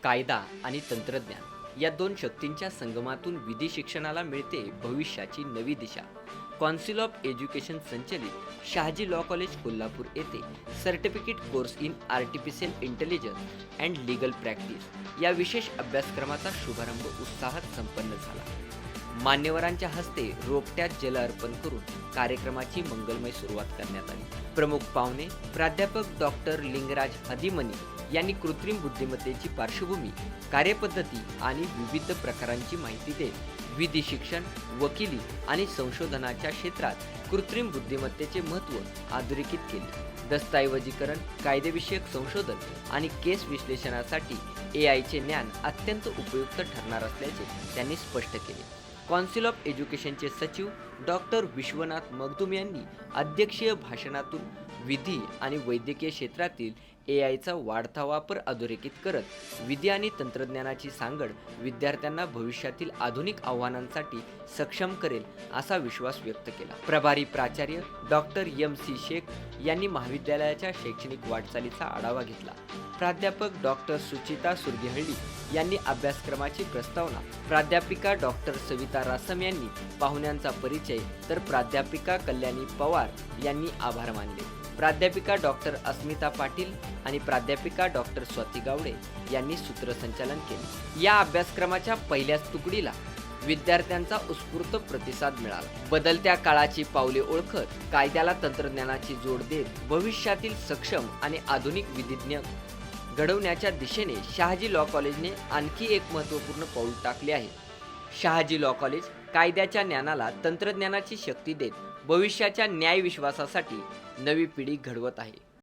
कायदा आणि तंत्रज्ञान या दोन शक्तींच्या संगमातून विधी शिक्षणाला मिळते भविष्याची नवी दिशा. कौन्सिल ऑफ एज्युकेशन संचलित शहाजी लॉ कॉलेज कोल्हापूर येथे certificate course in artificial intelligence and legal practice या विशेष अभ्यासक्रमाचा शुभारंभ उत्साहात संपन्न झाला. मान्यवरांच्या हस्ते रोपट्यात जल अर्पण करून कार्यक्रमाची मंगलमय सुरुवात करण्यात आली. प्रमुख पाहुणे प्राध्यापक डॉक्टर लिंगराज हदिमनी यांनी कृत्रिम बुद्धिमत्तेची पार्श्वभूमी, कार्यपद्धती आणि विविध प्रकारांची माहिती देत विधी शिक्षण, वकिली आणि संशोधनाच्या क्षेत्रात कृत्रिम बुद्धिमत्तेचे महत्त्व अधोरेखित केले. दस्तऐवजीकरण, कायदेविषयक संशोधन आणि केस विश्लेषणासाठी एआयचे ज्ञान अत्यंत उपयुक्त ठरणार असल्याचे त्यांनी स्पष्ट केले. कौन्सिल ऑफ एज्युकेशनचे सचिव डॉक्टर विश्वनाथ मगदुम यांनी अध्यक्षीय भाषणातून विधी आणि वैद्यकीय क्षेत्रातील एआयचा वाढता वापर अधोरेखित करत विधी आणि तंत्रज्ञानाची सांगड विद्यार्थ्यांना भविष्यातील आधुनिक आव्हानांसाठी सक्षम करेल असा विश्वास व्यक्त केला. प्रभारी प्राचार्य डॉक्टर एम.सी. शेख यांनी महाविद्यालयाच्या शैक्षणिक वाटचालीचा आढावा घेतला. प्राध्यापक डॉक्टर सुचिता सुरगेहळ्ळी यांनी अभ्यासक्रमाची प्रस्तावना, प्राध्यापिका डॉक्टर सविता रासम यांनी पाहुण्यांचा परिचय, तर प्राध्यापिका कल्याणी पवार यांनी आभार मानले. प्राध्यापिका डॉक्टर अस्मिता पाटील आणि प्राध्यापिका डॉक्टर स्वाती गावडे यांनी सूत्रसंचालन केले. या अभ्यासक्रमाच्या पहिल्याच तुकडीला विद्यार्थ्यांचा उत्स्फूर्त प्रतिसाद मिळाला. बदलत्या काळाची पावले ओळखत कायद्याला तंत्रज्ञानाची जोड देत भविष्यातील सक्षम आणि आधुनिक विधिज्ञ घडवण्याच्या दिशेने शहाजी लॉ कॉलेजने आणखी एक महत्त्वपूर्ण पाऊल टाकले आहे. शहाजी लॉ कॉलेज कायद्याच्या ज्ञानाला तंत्रज्ञानाची शक्ती देत भविष्याच्या न्याय विश्वासासाठी नवी पिढी घडवत आहे.